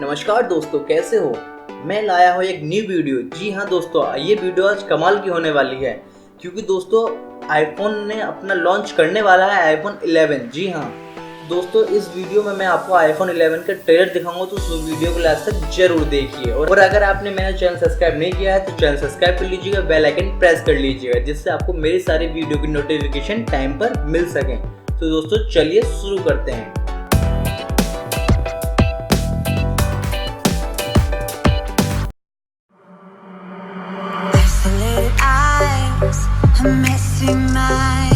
नमस्कार दोस्तों, कैसे हो। मैं लाया हूँ एक न्यू वीडियो। जी हाँ दोस्तों, ये वीडियो आज कमाल की होने वाली है क्योंकि दोस्तों आईफोन ने अपना लॉन्च करने वाला है आईफोन 11। जी हाँ दोस्तों, इस वीडियो में मैं आपको आईफोन 11 का ट्रेलर दिखाऊंगा, तो उस वीडियो को लास्ट तक जरूर देखिए। और अगर आपने मेरा चैनल सब्सक्राइब नहीं किया है तो चैनल सब्सक्राइब कर लीजिएगा, बेल आइकन प्रेस कर लीजिएगा, जिससे आपको मेरी सारी वीडियो की नोटिफिकेशन टाइम पर मिल सके। तो दोस्तों चलिए शुरू करते हैं। Isolated eyes, a messy mind.